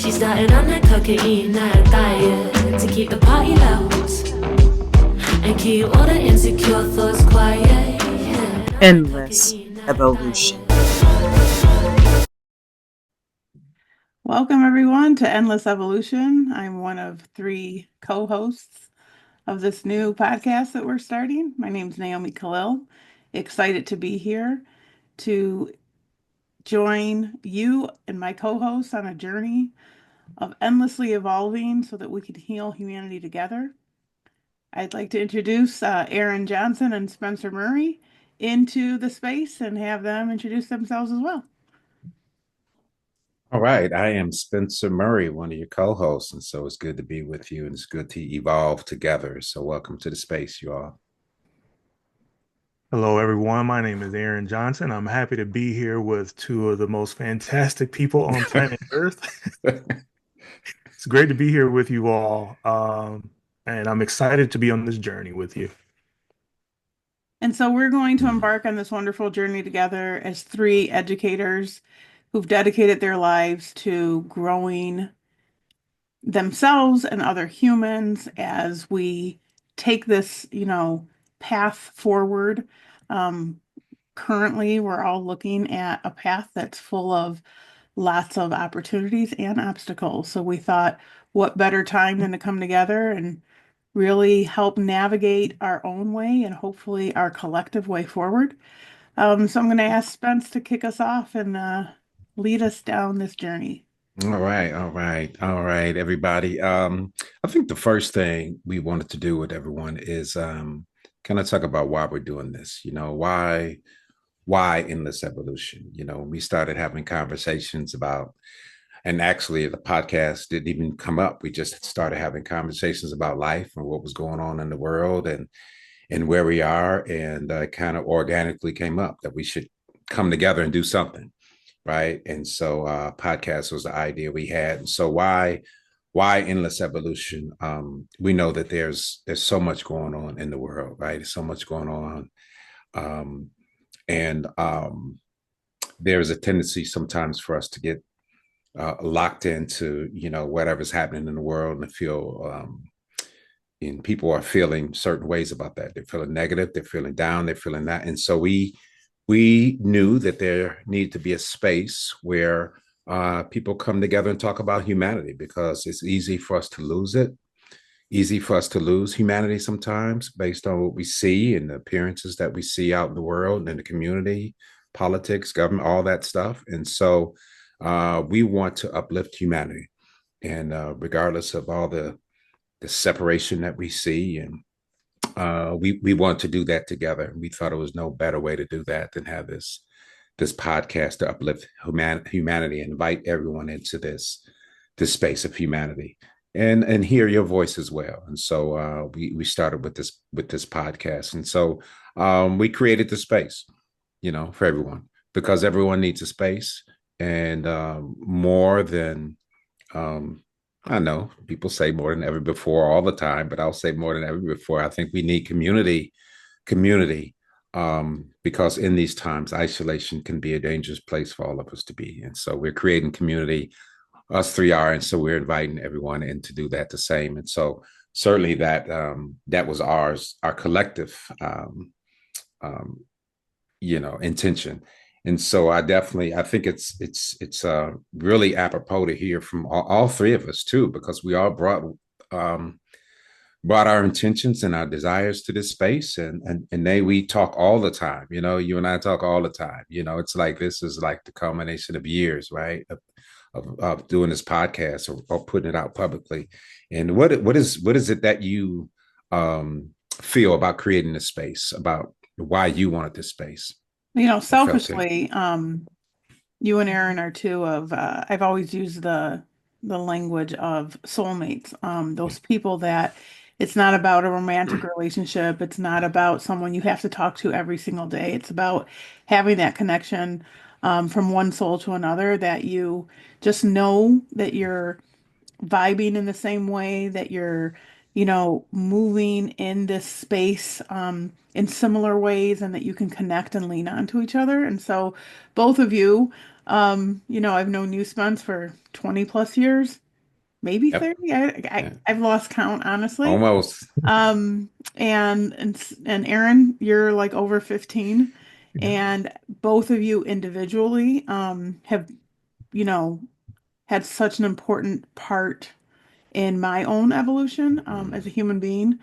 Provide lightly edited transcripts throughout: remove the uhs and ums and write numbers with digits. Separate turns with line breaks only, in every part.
She started on that cocaine, that diet to keep the party loud and keep all the insecure thoughts quiet.
Endless evolution.
Welcome, everyone, to Endless Evolution. I'm one of three co-hosts of this new podcast that we're starting. My name's Naomi Khalil. Excited to be here to join you and my co-hosts on a journey of endlessly evolving so that we can heal humanity together. I'd like to introduce Aaron Johnson and Spencer Murray into the space and have them introduce themselves as well.
All right. I am Spencer Murray, one of your co hosts. And so it's good to be with you and it's good to evolve together. So, welcome to the space, you all.
Hello, everyone. My name is Aaron Johnson. I'm happy to be here with two of the most fantastic people on planet Earth. It's great to be here with you all. And I'm excited to be on this journey with you.
And so we're going to embark on this wonderful journey together as three educators who've dedicated their lives to growing themselves and other humans as we take this, path forward. Currently, we're all looking at a path that's full of lots of opportunities and obstacles. So we thought, what better time than to come together and really help navigate our own way and hopefully our collective way forward. So I'm going to ask Spence to kick us off and lead us down this journey.
All right, everybody. I think the first thing we wanted to do with everyone is kind of talk about why we're doing this. Why endless evolution? We started having conversations about, and actually the podcast didn't even come up. We just started having conversations about life and what was going on in the world and where we are, and kind of organically came up that we should come together and do something, right? And so podcast was the idea we had. And so why endless evolution? We know that there's so much going on in the world, right? There's so much going on. And there's a tendency sometimes for us to get locked into, whatever's happening in the world and feel, and people are feeling certain ways about that. They're feeling negative, they're feeling down, they're feeling that. And so we knew that there needed to be a space where people come together and talk about humanity, because it's easy for us to lose it, easy for us to lose humanity sometimes based on what we see and the appearances that we see out in the world and in the community, politics, government, all that stuff. And so we want to uplift humanity, and regardless of all the separation that we see, and we want to do that together. We thought it was no better way to do that than have this podcast to uplift humanity and invite everyone into this space of humanity and hear your voice as well. And so we started with this podcast, and so we created the space, for everyone, because everyone needs a space, and more than I know people say more than ever before all the time, but I'll say more than ever before. I think we need community, because in these times, isolation can be a dangerous place for all of us to be. And so we're creating community, us three are, and so we're inviting everyone in to do that the same. And so certainly that was our collective, intention. And so I think it's really apropos to hear from all three of us too, because we all brought our intentions and our desires to this space, and we talk all the time. You and I talk all the time. It's like this is like the culmination of years, right? Of doing this podcast or putting it out publicly. And what is it that you feel about creating this space, about why you wanted this space?
Selfishly, you and Aaron are two of, I've always used the language of soulmates. Those people that it's not about a romantic relationship. It's not about someone you have to talk to every single day. It's about having that connection from one soul to another, that you just know that you're vibing in the same way, that you're, moving in this space in similar ways, and that you can connect and lean onto each other. And so both of you I've known you, Spence, for 20 plus years, maybe
Yep.
30.
Yeah.
I've lost count, honestly.
Almost.
Um, and Aaron, you're like over 15,
Yeah.
and both of you individually have, you know, had such an important part in my own evolution as a human being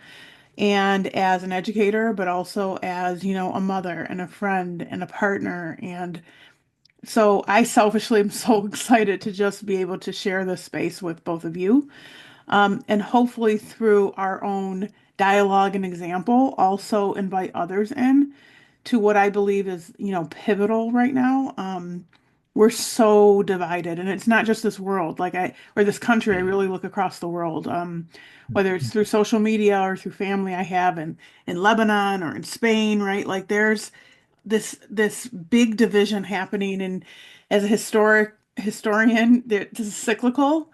and as an educator, but also as, a mother and a friend and a partner. And so I selfishly am so excited to just be able to share this space with both of you. And hopefully through our own dialogue and example, also invite others in to what I believe is, pivotal right now. We're so divided, and it's not just this world, or this country. I
Yeah.
really look across the world, whether it's through social media or through family I have in Lebanon or in Spain, right? Like there's this big division happening, and as a historian, this is cyclical.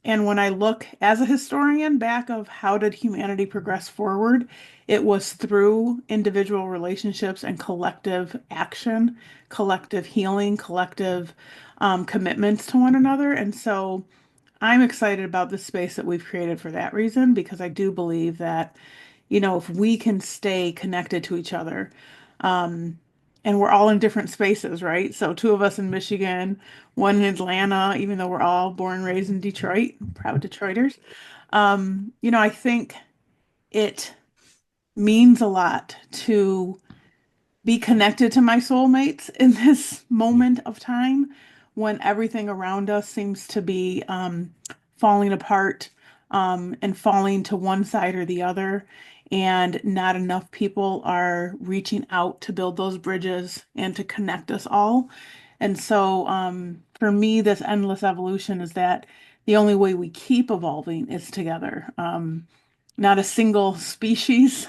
And when I look as a historian back of how did humanity progress forward, it was through individual relationships and collective action, collective healing, collective commitments to one another. And so I'm excited about the space that we've created for that reason, because I do believe that, if we can stay connected to each other, um, and we're all in different spaces, right? So two of us in Michigan, one in Atlanta, even though we're all born and raised in Detroit, proud Detroiters. I think it means a lot to be connected to my soulmates in this
Yeah.
moment of time when everything around us seems to be falling apart and falling to one side or the other. And not enough people are reaching out to build those bridges and to connect us all. And so for me, this endless evolution is that the only way we keep evolving is together. Not a single species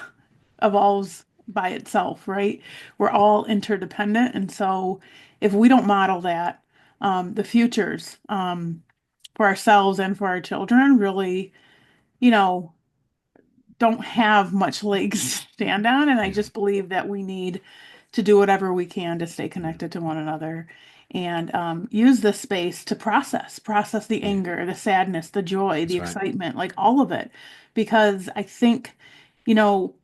evolves by itself, right? We're all interdependent. And so if we don't model that, the futures for ourselves and for our children really, you know, don't have much legs to stand on. And I
Yeah.
just believe that we need to do whatever we can to stay
Yeah.
connected to one another and use this space to process the
Yeah.
anger, the sadness, the joy, the
That's right.
excitement, like all of it. Because I think, you know,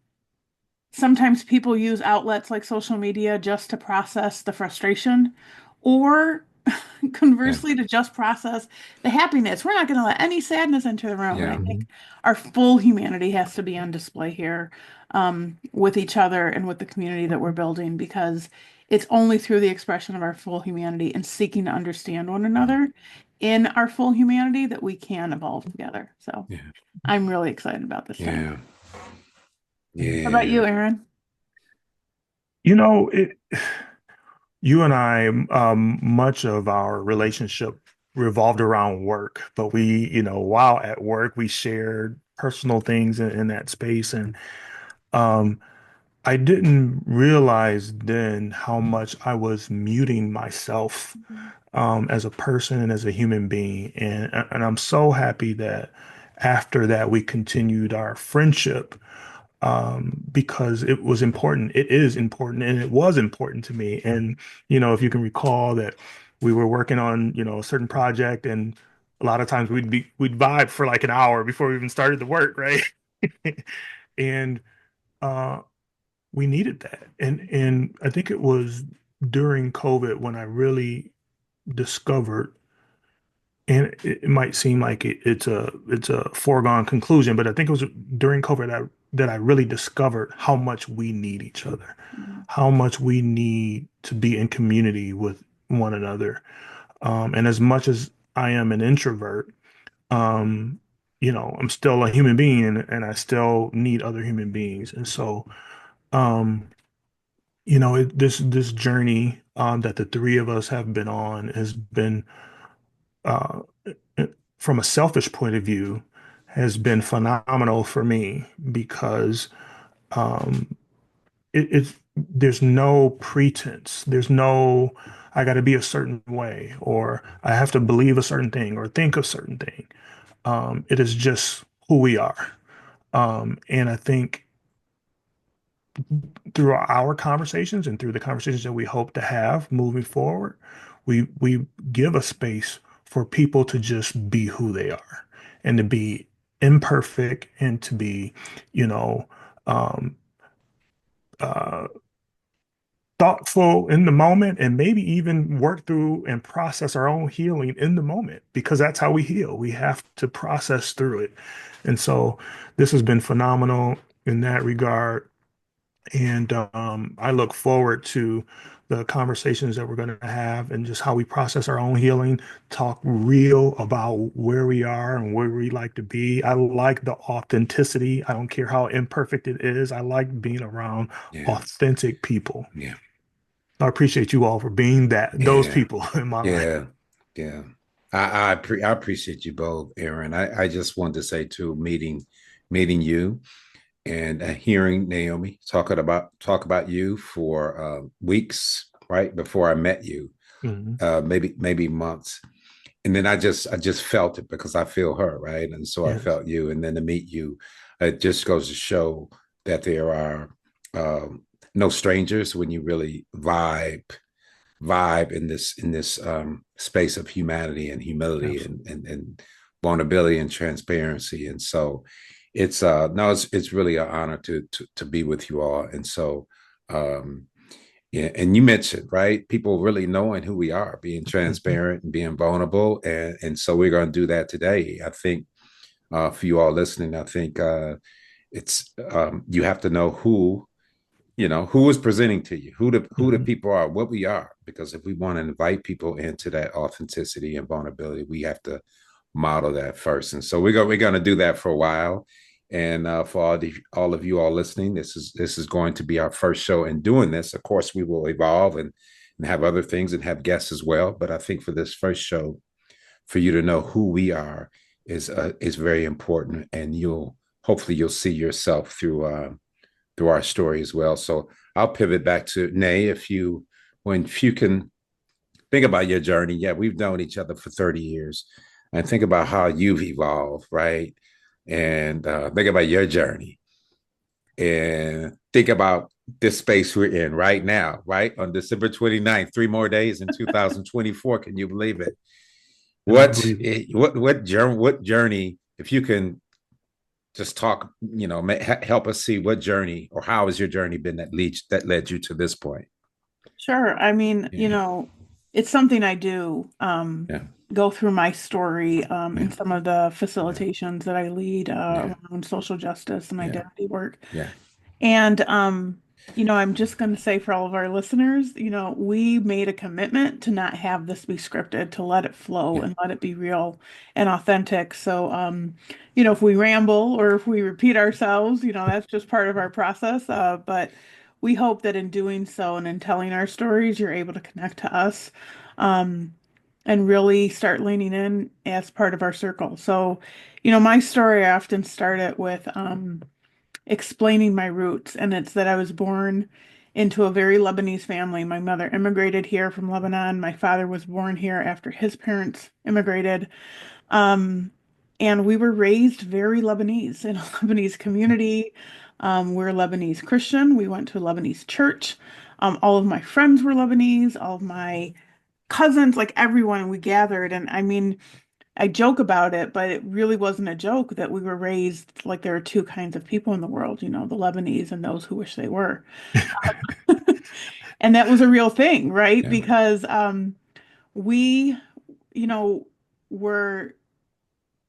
sometimes people use outlets like social media just to process the frustration or
Yeah.
conversely to just process the happiness. We're not going to let any sadness enter the room. And I
Yeah.
think
Mhm.
our full humanity has to be on display here with each other and with the community that we're building, because it's only through the expression of our full humanity and seeking to understand one
Mhm.
another in our full humanity that we can evolve together. So
Yeah.
I'm really excited about this thing.
Yeah.
How about you,
Yeah.
Aaron?
You know, you and I, much of our relationship revolved around work, but while at work, we shared personal things in that space. And um, I didn't realize then how much I was muting myself as a person and as a human being. And I'm so happy that after that, we continued our friendship because it was important. It is important, and it was important to me. And if you can recall that we were working on a certain project, and a lot of times we'd vibe for like an hour before we even started the work, right? And uh, we needed that, and I think it was during COVID when I really discovered. And it might seem like it's a foregone conclusion, but I think it was during COVID that I really discovered how much we need each other, how much we need to be in community with one another. And as much as I am an introvert, um, I'm still a human being, and I still need other human beings. And so, um, this journey that the three of us have been on has been uh, from a selfish point of view, has been phenomenal for me because um, it's there's no pretense. There's no I got to be a certain way or I have to believe a certain thing or think a certain thing. It is just who we are. And I think through our conversations and through the conversations that we hope to have moving forward, we give a space for people to just be who they are and to be imperfect and to be, you know, um, uh, thoughtful in the moment and maybe even work through and process our own healing in the moment because that's how we heal. We have to process through it. And so this has been phenomenal in that regard. And I look forward to the conversations that we're going to have and just how we process our own healing, talk real about where we are and where we like to be. I like the authenticity. I don't care how imperfect it is. I like being around
Yeah.
authentic people.
Yeah.
I appreciate you all for being those
Yeah.
people in my life.
Yeah. Yeah. I appreciate you both, Aaron. I just wanted to say too, meeting you and hearing Naomi talk about you for weeks, right before I met you,
Mhm.
maybe months, and then I just felt it because I feel her, right, and so I
Yes.
felt you, and then to meet you, it just goes to show that there are no strangers when you really vibe in this space of humanity and humility
Absolutely.
and vulnerability and transparency. And so it's no, it's really an honor to be with you all. And so yeah, and you mentioned, right, people really knowing who we are, being
Mhm.
transparent and being vulnerable. And so we're going to do that today. I think for you all listening, I think it's you have to know who is presenting to you, who the
Mhm.
people are, what we are, because if we want to invite people into that authenticity and vulnerability, we have to model that first. And so we're going to do that for a while. And for all of you all listening, this is going to be our first show in doing this. Of course, we will evolve and have other things and have guests as well. But I think for this first show, for you to know who we are is very important, and you'll see yourself through our story as well. So I'll pivot back to Nay. If you can think about your journey. Yeah, we've known each other for 30 years, and think about how you've evolved, right? And think about your journey, and think about this space we're in right now, right? On December 29th, 3 more days in 2024. Can you believe it?
And I believe it.
What journey, if you can just talk, help us see what journey or how has your journey been that led you to this point?
Sure. I mean,
Yeah,
it's something I do,
yeah,
go through my story
yeah,
in some of the
yeah,
facilitations that I lead
yeah,
around social justice and
yeah,
identity work.
yeah,
And I'm just going to say for all of our listeners, we made a commitment to not have this be scripted, to let it flow
yeah,
and let it be real and authentic. So, if we ramble or if we repeat ourselves, that's just part of our process. But we hope that in doing so and in telling our stories, you're able to connect to us, um, and really start leaning in as part of our circle. So, my story, I often start it with, explaining my roots, and it's that I was born into a very Lebanese family. My mother immigrated here from Lebanon. My father was born here after his parents immigrated. Um, and we were raised very Lebanese in a Lebanese community. We're Lebanese Christian. We went to a Lebanese church. All of my friends were Lebanese, all of my cousins, like everyone, we gathered. And I mean, I joke about it, but it really wasn't a joke that we were raised like there are two kinds of people in the world, the Lebanese and those who wish they were. And that was a real thing, right?
yeah,
Because we, you know, were,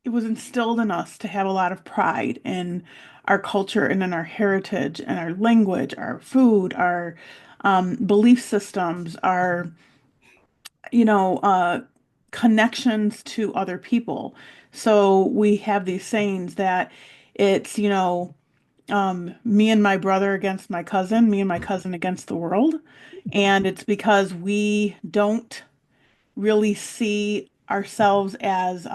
it was instilled in us to have a lot of pride in our culture and in our heritage and our language, our food, our belief systems, our connections to other people. So we have these sayings that it's, me and my brother against my cousin, me and my cousin against the world. And it's because we don't really see ourselves as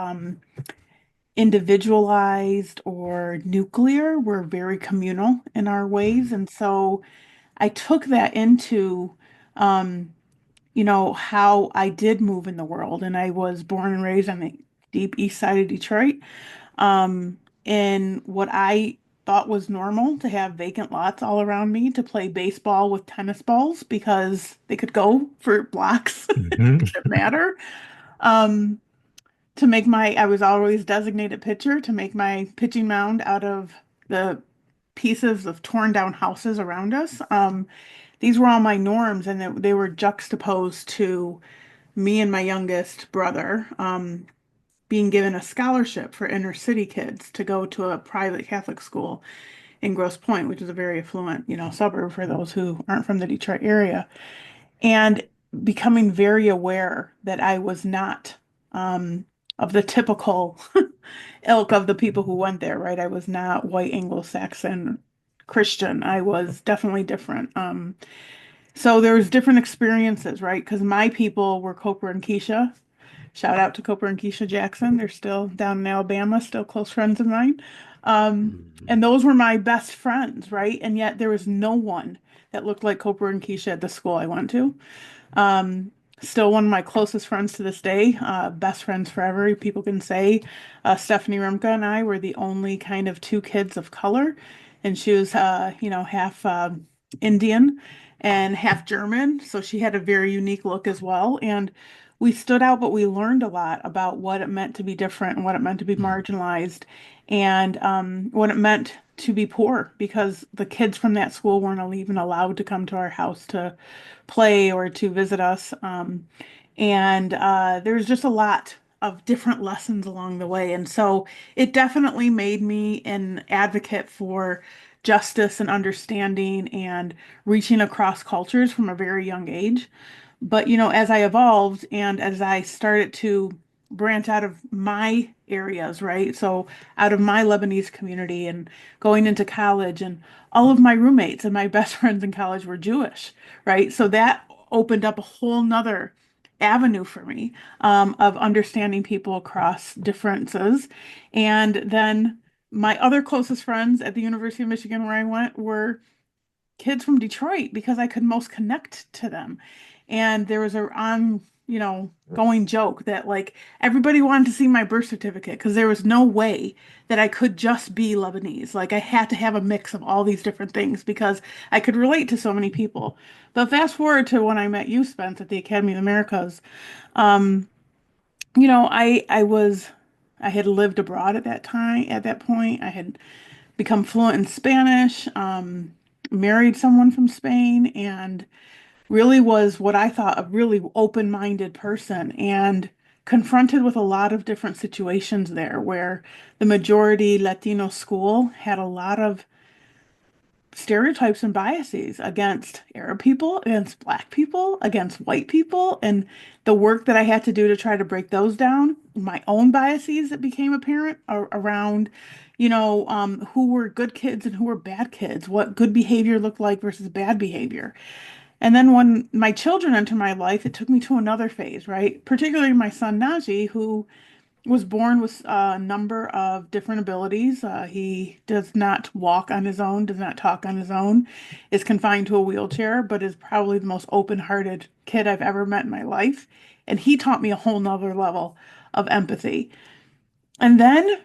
individualized or nuclear. We're very communal in our ways. And so I took that into um, how I did move in the world. And I was born and raised on the deep east side of Detroit. And what I thought was normal to have vacant lots all around me to play baseball with tennis balls because they could go for blocks.
Mhm.
It didn't matter. Um, to make I was always designated pitcher to make my pitching mound out of the pieces of torn down houses around us. These were all my norms, and they were juxtaposed to me and my youngest brother being given a scholarship for inner city kids to go to a private Catholic school in Grosse Pointe, which is a very affluent, suburb for those who aren't from the Detroit area, and becoming very aware that I was not of the typical ilk of the people who went there, right? I was not white Anglo-Saxon Christian. I was definitely different. So there was different experiences, right? Because my people were Cooper and Keisha. Shout out to Cooper and Keisha Jackson. They're still down in Alabama, still close friends of mine. And those were my best friends, right? And yet there was no one that looked like Cooper and Keisha at the school I went to. Um, Still one of my closest friends to this day, best friends forever, people can say. Stephanie Rumka and I were the only kind of two kids of color, and she was, half Indian and half German, so she had a very unique look as well. And we stood out, but we learned a lot about what it meant to be different and what it meant to be marginalized and what it meant to be poor because the kids from that school weren't even allowed to come to our house to play or to visit us. And there's just a lot of different lessons along the way. And so it definitely made me an advocate for justice and understanding and reaching across cultures from a very young age. But, as I evolved and as I started to branch out of my areas, right? So out of my Lebanese community and going into college, and all of my roommates and my best friends in college were Jewish, right? So that opened up a whole nother avenue for me of understanding people across differences. And then my other closest friends at the University of Michigan where I went were kids from Detroit because I could most connect to them. And there was going joke that like everybody wanted to see my birth certificate because there was no way that I could just be Lebanese. Like I had to have a mix of all these different things because I could relate to so many people. But fast forward to when I met you, Spence, at the Academy of Americas. Um, I had lived abroad at that time, at that point. I had become fluent in Spanish, married someone from Spain, and really was what I thought a really open-minded person and confronted with a lot of different situations there where the majority Latino school had a lot of stereotypes and biases against Arab people, against Black people, against white people, and the work that I had to do to try to break those down, my own biases that became apparent around, who were good kids and who were bad kids, what good behavior looked like versus bad behavior. And then when my children entered my life, it took me to another phase, right? Particularly my son Najee, who was born with a number of different abilities. He does not walk on his own, does not talk on his own, is confined to a wheelchair, but is probably the most open-hearted kid I've ever met in my life. And he taught me a whole nother level of empathy. And then,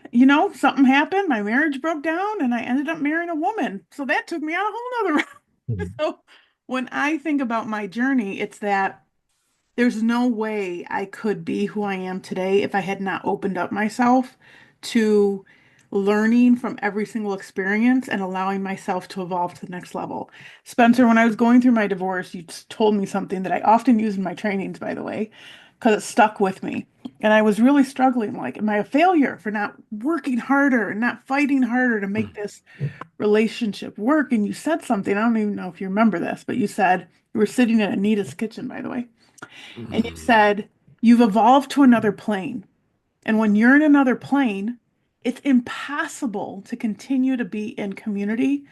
something happened. My marriage broke down and I ended up marrying a woman. So that took me on a whole nother. So when I think about my journey, it's that there's no way I could be who I am today if I had not opened up myself to learning from every single experience and allowing myself to evolve to the next level. Spencer, when I was going through my divorce, you told me something that I often use in my trainings, by the way, because it stuck with me. And I was really struggling, like, am I a failure for not working harder and not fighting harder to make this relationship work? And you said something, I don't even know if you remember this, but you said, you were sitting in Anita's kitchen, by the way. And you said, you've evolved to another plane. And when you're in another plane, it's impossible to continue to be in community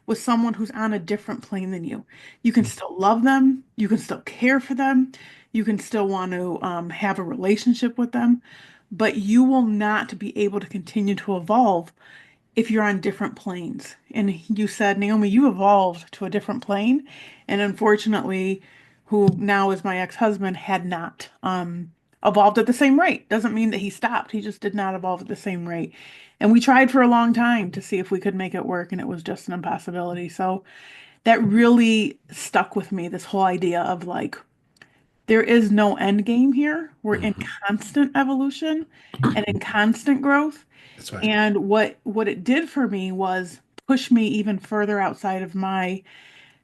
with someone who's on a different plane than you. You can still love them, you can still care for them, you can still want to have a relationship with them, but you will not be able to continue to evolve if you're on different planes. And you said, Naomi, you evolved to a different plane. And unfortunately, who now is my ex-husband, had not. evolved at the same rate. Doesn't mean that he stopped. He just did not evolve at the same rate. And we tried for a long time to see if we could make it work, and it was just an impossibility. So that really stuck with me, this whole idea of like, there is no end game here. We're in
Mhm.
constant evolution and in constant growth.
That's right.
And what it did for me was push me even further outside of my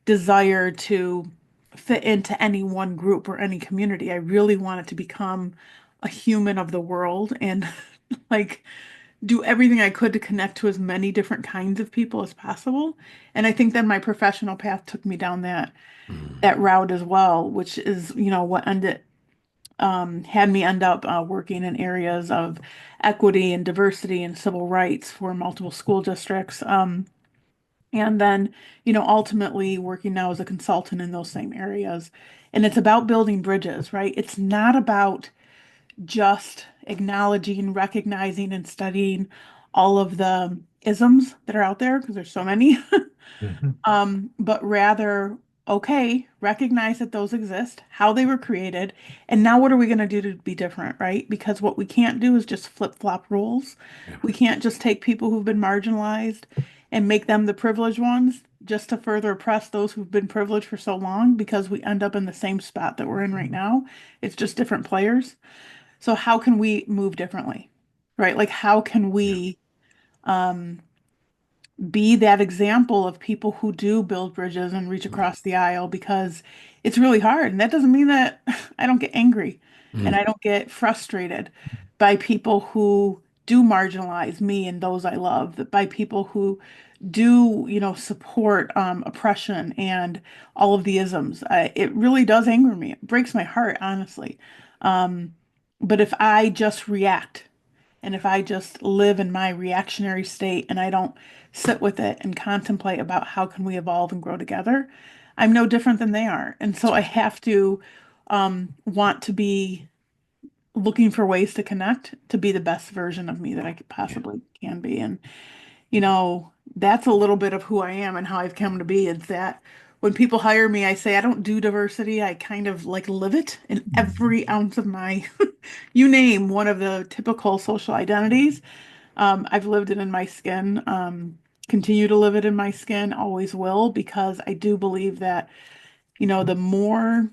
desire to fit into any one group or any community. I really wanted to become a human of the world and like do everything I could to connect to as many different kinds of people as possible. And I think then my professional path took me down
Mhm.
that route as well, which is, what ended had me end up working in areas of equity and diversity and civil rights for multiple school districts. And then, ultimately working now as a consultant in those same areas. And it's about building bridges, right? It's not about just acknowledging, recognizing, and studying all of the isms that are out there, because there's so many.
Mhm.
But rather, okay, recognize that those exist, how they were created, and now what are we going to do to be different, right? Because what we can't do is just flip-flop rules.
Yeah.
We can't just take people who've been marginalized and make them the privileged ones just to further oppress those who've been privileged for so long, because we end up in the same spot that we're in right now. It's just different players. So how can we move differently, right? Like how can
Yeah.
we um, be that example of people who do build bridges and reach
Right.
across the aisle, because it's really hard. And that doesn't mean that I don't get angry and I
Mm.
don't get frustrated by people who do marginalize me and those I love, that by people who do, support oppression and all of the isms. It really does anger me. It breaks my heart, honestly. Um, but if I just react, and if I just live in my reactionary state and I don't sit with it and contemplate about how can we evolve and grow together, I'm no different than they are. And so
That's
I
right.
have to want to be looking for ways to connect to be the best version of me that I could
Yeah.
possibly can be. And, that's a little bit of who I am and how I've come to be. Is that when people hire me, I say I don't do diversity. I kind of like live it in every ounce of my, you name one of the typical social identities. I've lived it in my skin, continue to live it in my skin, always will, because I do believe that, the more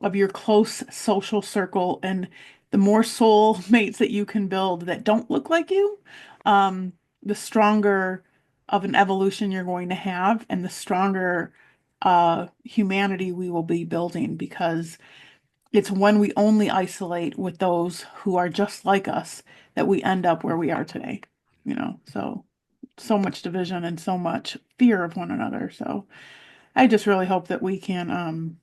of your close social circle and the more soul mates that you can build that don't look like you, the stronger of an evolution you're going to have and the stronger humanity we will be building, because it's when we only isolate with those who are just like us that we end up where we are today, so much division and so much fear of one another. So I just really hope that we can,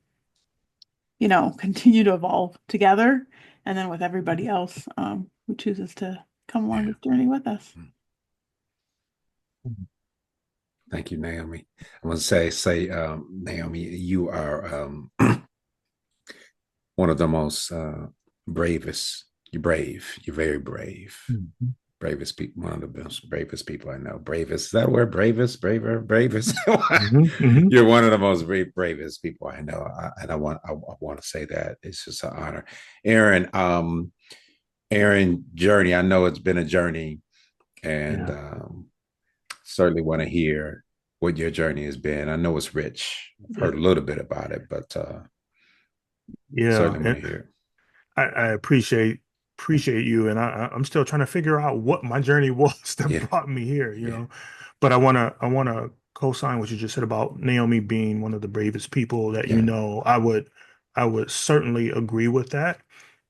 continue to evolve together and then with everybody else who chooses to come along
Yeah.
this journey with us.
Mm. Thank you, Naomi. I want to say, Naomi, you are one of the most bravest. You're brave. You're very brave.
Mhm.
Bravest people, one of the most bravest people I know. Bravest, is that word? Bravest, braver, bravest.
Mhm. Mhm.
You're one of the most bravest people I know, and I want to say that it's just an honor, Aaron. Aaron, journey. I know it's been a journey, and
Yeah.
certainly want to hear what your journey has been. I know it's rich. I've
Yeah.
heard a little bit about it, but
Yeah.
certainly want
And
to hear
I appreciate you, and I'm still trying to figure out what my journey was that
it. Yeah,
brought me here.
yeah,
But I wanna co-sign what you just said about Naomi being one of the bravest people that
yeah.
I would certainly agree with that,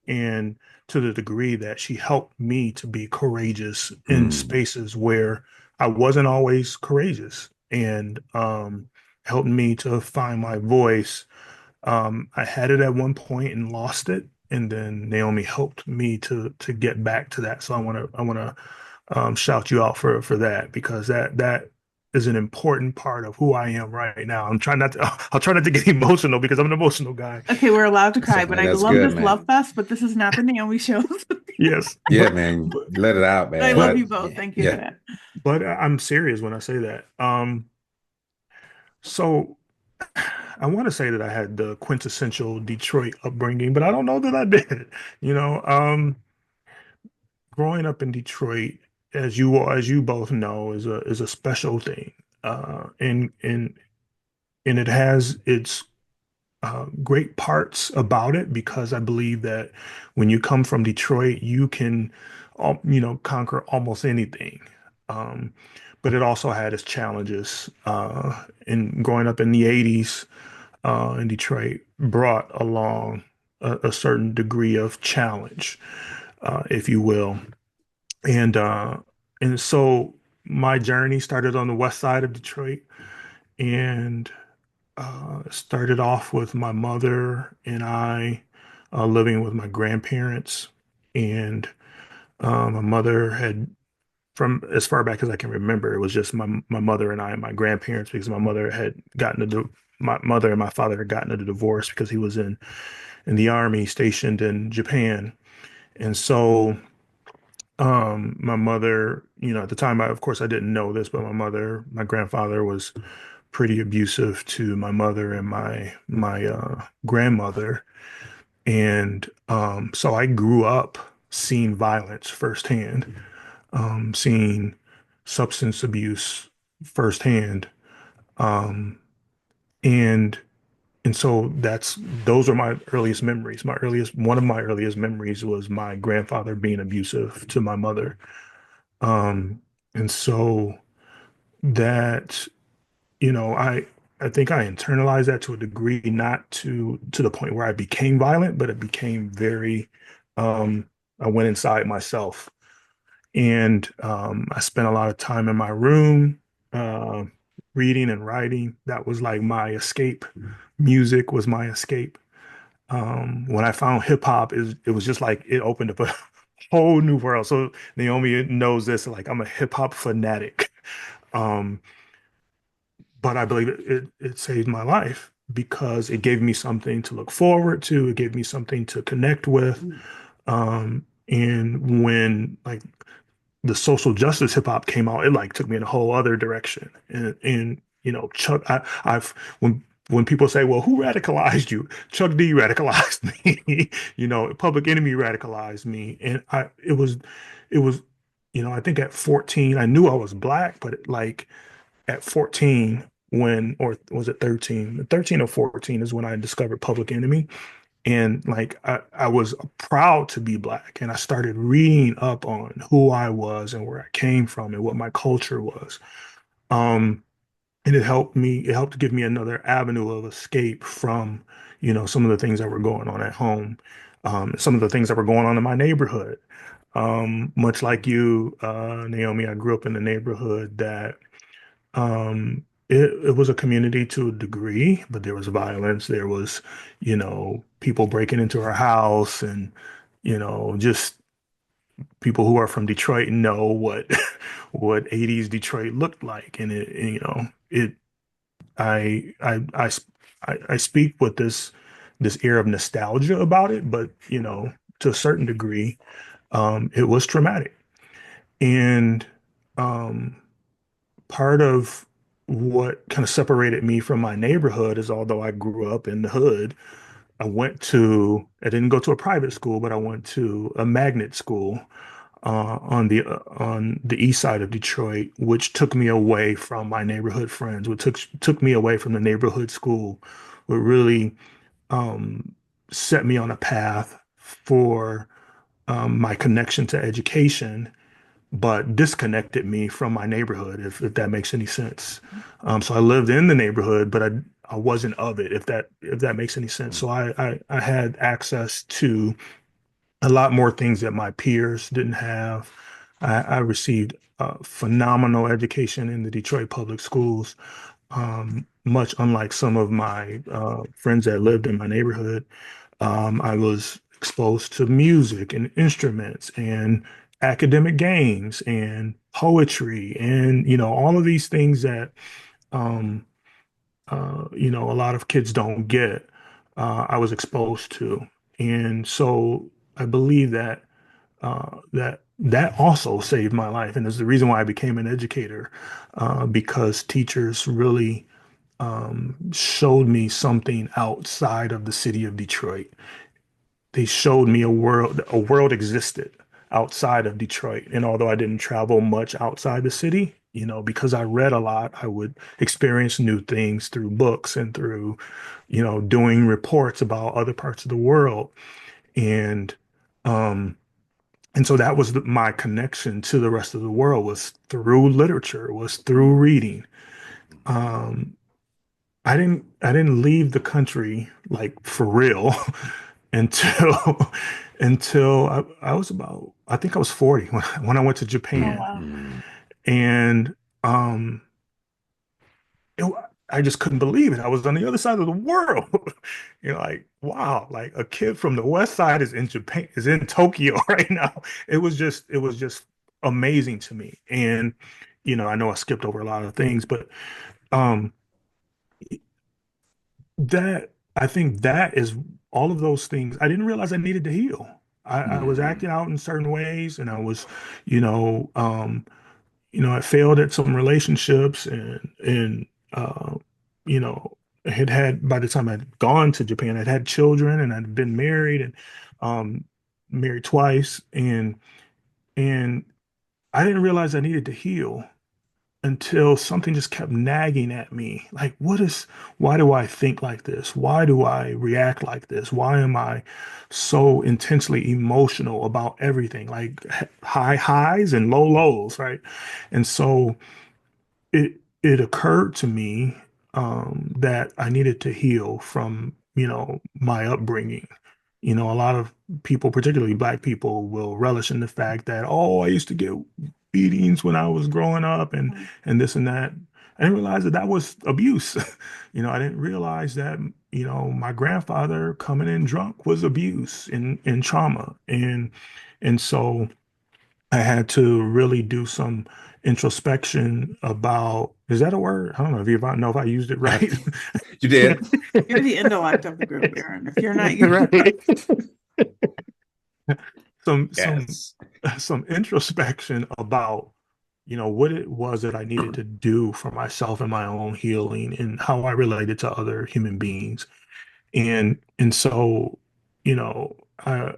and to the degree that she helped me to be courageous in
Mm,
spaces where I wasn't always courageous, and helped me to find my voice. I had it at one point and lost it, and then Naomi helped me to get back to that. So I want to shout you out for that, because that is an important part of who I am right now. I'm trying not to. I'll try not to get emotional because I'm an emotional guy.
Okay, we're allowed to
so,
cry, but
man,
I
that's
love
good,
this
man.
love fest, but this is not the Naomi show.
Yes,
Yeah, man,
but
let it out,
I
man.
love
but
you both.
Yeah,
Thank you for
yeah.
that.
but I'm serious when I say that. So I want to say that I had the quintessential Detroit upbringing, but I don't know that I did. You know, growing up in Detroit, as you both know, is a special thing, and it has its great parts about it because I believe that when you come from Detroit, you can, conquer almost anything. Um, but it also had its challenges. And growing up in the '80s in Detroit brought along a certain degree of challenge, if you will. And uh, and so my journey started on the west side of Detroit, and started off with my mother and I living with my grandparents. And my mother had, from as far back as I can remember, it was just my mother and I and my grandparents because my mother and my father had gotten a divorce because he was in the army stationed in Japan. And so my mother, at the time, of course, I didn't know this, but my grandfather was pretty abusive to my mother and my grandmother, and so I grew up seeing violence firsthand, seeing substance abuse firsthand, um, and and so those are my earliest memories. One of my earliest memories was my grandfather being abusive to my mother, and so that I think I internalized that to a degree, not to the point where I became violent, but it became very I went inside myself, and I spent a lot of time in my room uh, reading and writing. That was like my escape. Music was my escape. When I found hip hop, it was just like it opened up a whole new world. So Naomi knows this, like I'm a hip hop fanatic. Um, but I believe it saved my life because it gave me something to look forward to. It gave me something to connect with. And when like the social justice hip hop came out, it like took me in a whole other direction. And Chuck, I've when people say, "Well, who radicalized you?" Chuck D radicalized me. Public Enemy radicalized me, and it was, I think at 14, I knew I was black, but like at 14 or was it 13? 13 or 14 is when I discovered Public Enemy. And like I was proud to be black. And I started reading up on who I was and where I came from and what my culture was. Um, and it helped give me another avenue of escape from, some of the things that were going on at home, some of the things that were going on in my neighborhood. Much like you, Naomi, I grew up in a neighborhood that it was a community to a degree, but there was violence. There was, people breaking into our house, and, just people who are from Detroit know what what '80s Detroit looked like. And I I I sp- I speak with this air of nostalgia about it, but to a certain degree, it was traumatic. And um part of what kind of separated me from my neighborhood is, although I grew up in the hood, I didn't go to a private school, but I went to a magnet school on the east side of Detroit, which took me away from my neighborhood friends, which took me away from the neighborhood school, what really um, set me on a path for my connection to education, but disconnected me from my neighborhood, if that makes any sense. So I lived in the neighborhood, but I wasn't of it, if that makes any sense. So I had access to a lot more things that my peers didn't have. I received a phenomenal education in the Detroit public schools, much unlike some of my friends that lived in my neighborhood. I was exposed to music and instruments and academic games and poetry and all of these things that um, a lot of kids don't get. I was exposed to, and so I believe that also saved my life, and is the reason why I became an educator, because teachers really showed me something outside of the city of Detroit. They showed me a world existed outside of Detroit. And although I didn't travel much outside the city, because I read a lot, I would experience new things through books and through, doing reports about other parts of the world. And um, and so that was my connection to the rest of the world was through literature, was through reading. Um, I didn't leave the country like for real until until I was about I think I was 40 when I went to
Oh,
Japan.
wow.
Mm.
And um it, I just couldn't believe it. I was on the other side of the world. Like, wow, like a kid from the West Side is in Japan, is in Tokyo right now. It was just amazing to me. And I know I skipped over a lot of things, but um that I think that is all of those things. I didn't realize I needed to heal. I was
Mm.
acting out in certain ways, and I was, you know, I failed at some relationships, and you know, had by the time I'd gone to Japan, I'd had children, and I'd been married, and um, married twice, and I didn't realize I needed to heal until something just kept nagging at me. Like, why do I think like this? Why do I react like this? Why am I so intensely emotional about everything? Like high highs and low lows, right? And so it occurred to me that I needed to heal from, my upbringing. A lot of people, particularly Black people, will relish in the fact that, oh, I used to get beatings when I was growing up and this and that. I didn't realize that that was abuse. I didn't realize that, my grandfather coming in drunk was abuse and trauma. And so I had to really do some introspection about, is that a word? I don't know if I used it right.
You did.
You're the intellect of the group, Aaron. If you're not, you're
Right. Some some
Yes.
some introspection about, what it was that I needed to do for myself and my own healing and how I related to other human beings. And so, I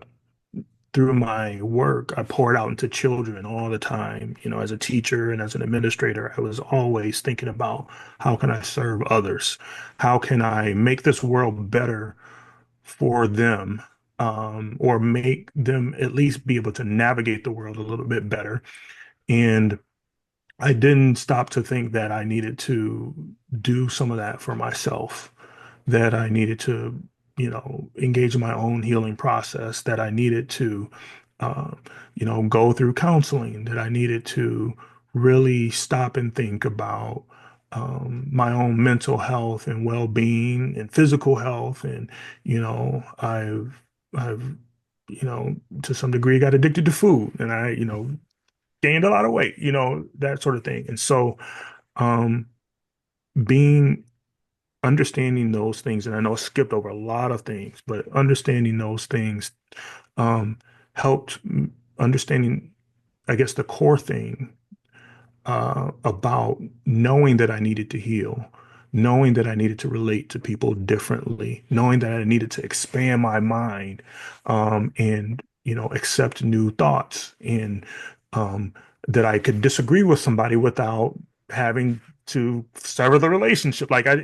through my work, I poured out into children all the time. As a teacher and as an administrator, I was always thinking about how can I serve others? How can I make this world better for them? Or make them at least be able to navigate the world a little bit better. And I didn't stop to think that I needed to do some of that for myself, that I needed to, engage in my own healing process, that I needed to, uh, go through counseling, that I needed to really stop and think about my own mental health and well-being and physical health. And, I've, to some degree got addicted to food and I, gained a lot of weight, that sort of thing. And so, um, being understanding those things, and I know I skipped over a lot of things, but understanding those things um, helped understanding, I guess, the core thing about knowing that I needed to heal, knowing that I needed to relate to people differently, knowing that I needed to expand my mind and accept new thoughts, and um, that I could disagree with somebody without having to sever the relationship. Like I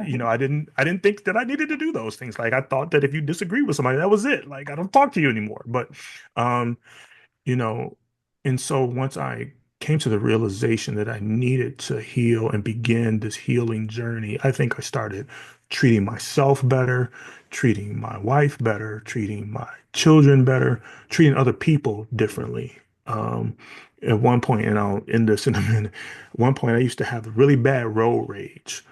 didn't think that I needed to do those things. Like I thought that if you disagree with somebody, that was it. Like I don't talk to you anymore. But um, you know, and so once I came to the realization that I needed to heal and begin this healing journey, I think I started treating myself better, treating my wife better, treating my children better, treating other people differently. Um, at one point, and I'll end this in a minute, at one point I used to have really bad road rage.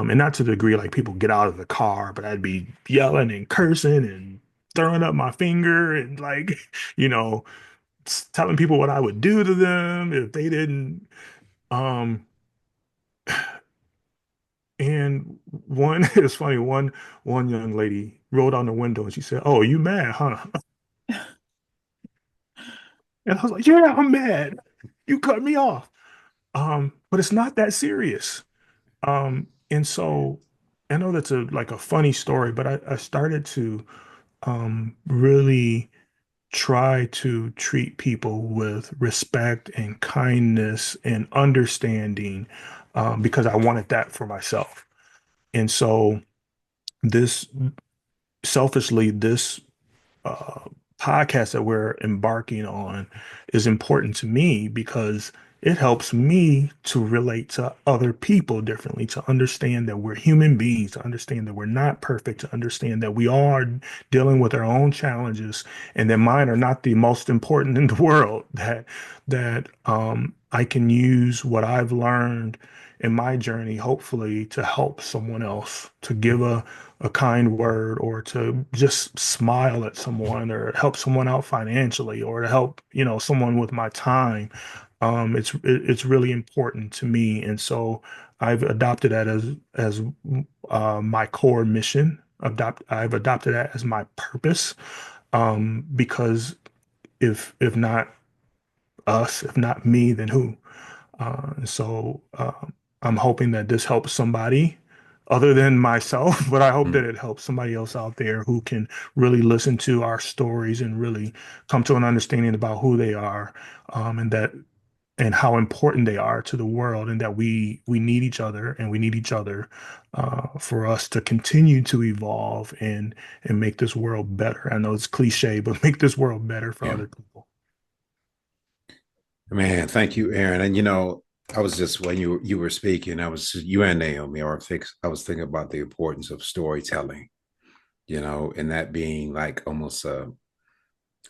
And not to the degree like people get out of the car, but I'd be yelling and cursing and throwing up my finger and like, you know, telling people what I would do to them if they didn't. Um, and one, it's funny, one young lady rolled down the window and she said, "Oh, you mad, huh?" And I was like, "Yeah, I'm mad. You cut me off." But it's not that serious. And so I know that's a funny story, but I started to really try to treat people with respect and kindness and understanding, because I wanted that for myself. And so this selfishly, this uh, podcast that we're embarking on is important to me because it helps me to relate to other people differently, to understand that we're human beings, to understand that we're not perfect, to understand that we are dealing with our own challenges, and that mine are not the most important in the world. That I can use what I've learned in my journey, hopefully, to help someone else, to give a kind word, or to just smile at someone, or help someone out financially, or to help, someone with my time. It's really important to me. And so I've adopted that as my core mission. I've adopted that as my purpose. Because if not us, if not me, then who? I'm hoping that this helps somebody other than myself, but I hope that it helps somebody else out there who can really listen to our stories and really come to an understanding about who they are, and how important they are to the world, and that we need each other, and we need each other for us to continue to evolve and make this world better. I know it's cliche, but make this world better for
Yeah.
other people.
Man, thank you, Aaron. And I was just when you were speaking, you and Naomi, I was thinking about the importance of storytelling, and that being like almost a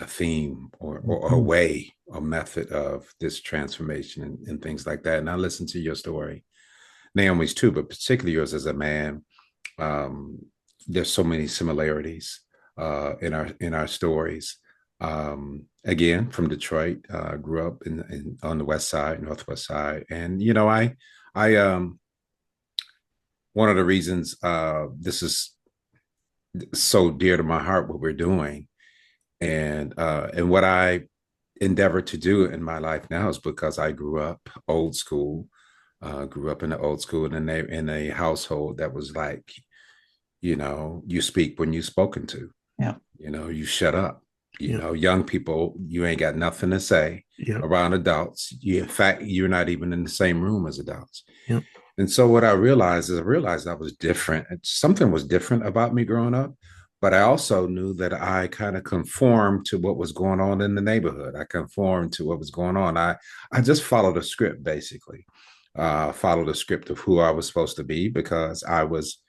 theme or a way, a method of this transformation and things like that. And I listened to your story, Naomi's too, but particularly yours as a man. Um, there's so many similarities in our stories. Again, from Detroit, grew up in on the west side, northwest side, and I one of the reasons this is so dear to my heart what we're doing, and what I endeavor to do in my life now is because I grew up old school, grew up in the old school in a household that was like, you speak when you're spoken to.
Yeah.
You shut up.
Yeah.
Young people, you ain't got nothing to say
Yeah.
around adults. In fact, you're not even in the same room as adults.
Yeah.
And so what I realized is I was different. Something was different about me growing up, but I also knew that I kind of conformed to what was going on in the neighborhood. I conformed to what was going on. I just followed a script, basically. Followed a script of who I was supposed to be because I was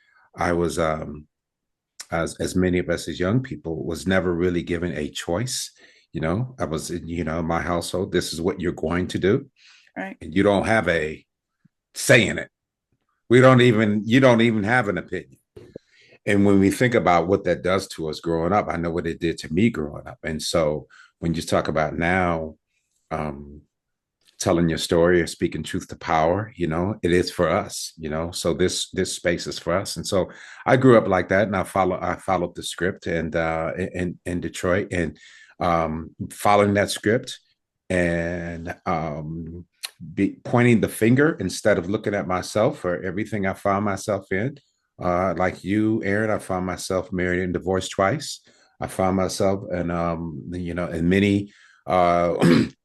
as many of us as young people was never really given a choice. I was in my household, this is what you're going to do.
Right.
And you don't have a say in it. You don't even have an opinion. And when we think about what that does to us growing up, I know what it did to me growing up. And so when you talk about now, um, telling your story or speaking truth to power, it is for us, so this space is for us. And so I grew up like that, and I followed the script, and in Detroit, and following that script, and pointing the finger instead of looking at myself for everything I found myself in. Like you, Aaron, I found myself married and divorced twice. I found myself in many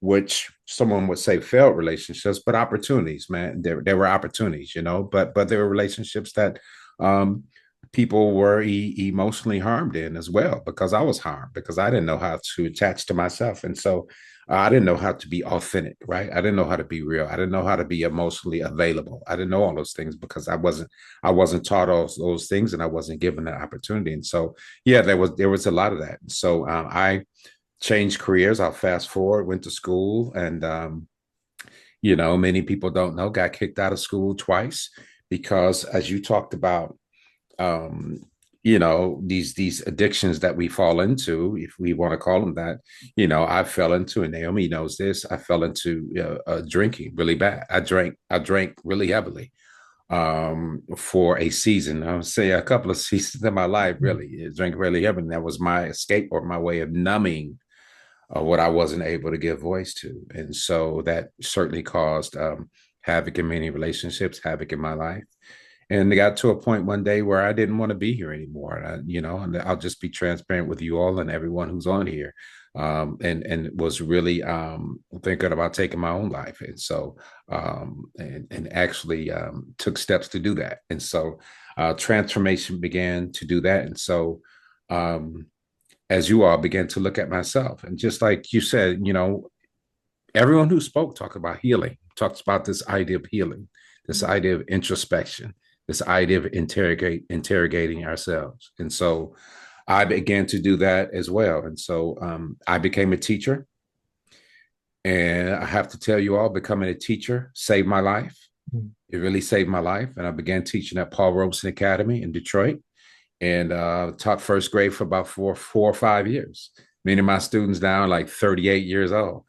which someone would say failed relationships, but opportunities, man. There were opportunities, but there were relationships that people were emotionally harmed in as well, because I was harmed, because I didn't know how to attach to myself. And so I didn't know how to be authentic, right? I didn't know how to be real. I didn't know how to be emotionally available. I didn't know all those things because I wasn't taught all those things, and I wasn't given the opportunity. And so, yeah, there was a lot of that. So I changed careers. I'll fast forward, went to school, and many people don't know, got kicked out of school twice because, as you talked about, um, these addictions that we fall into, if we want to call them that. I fell into, and Naomi knows this, I fell into drinking really bad. I drank really heavily for a season. I would say a couple of seasons in my life, really. I drank really heavily. That was my escape, or my way of numbing what I wasn't able to give voice to. And so that certainly caused havoc in many relationships, havoc in my life. And it got to a point one day where I didn't want to be here anymore. And I'll just be transparent with you all and everyone who's on here. And was really thinking about taking my own life. And so, and actually took steps to do that. And so transformation began to do that. And so, as you all began to look at myself, and just like you said, everyone who spoke talked about healing, talks about this idea of healing, this idea of introspection, this idea of interrogating ourselves. And so I began to do that as well. And so I became a teacher. And I have to tell you all, becoming a teacher saved my life. It really saved my life. And I began teaching at Paul Robeson Academy in Detroit, and taught first grade for about four or 5 years. Many of my students now are like 38 years old.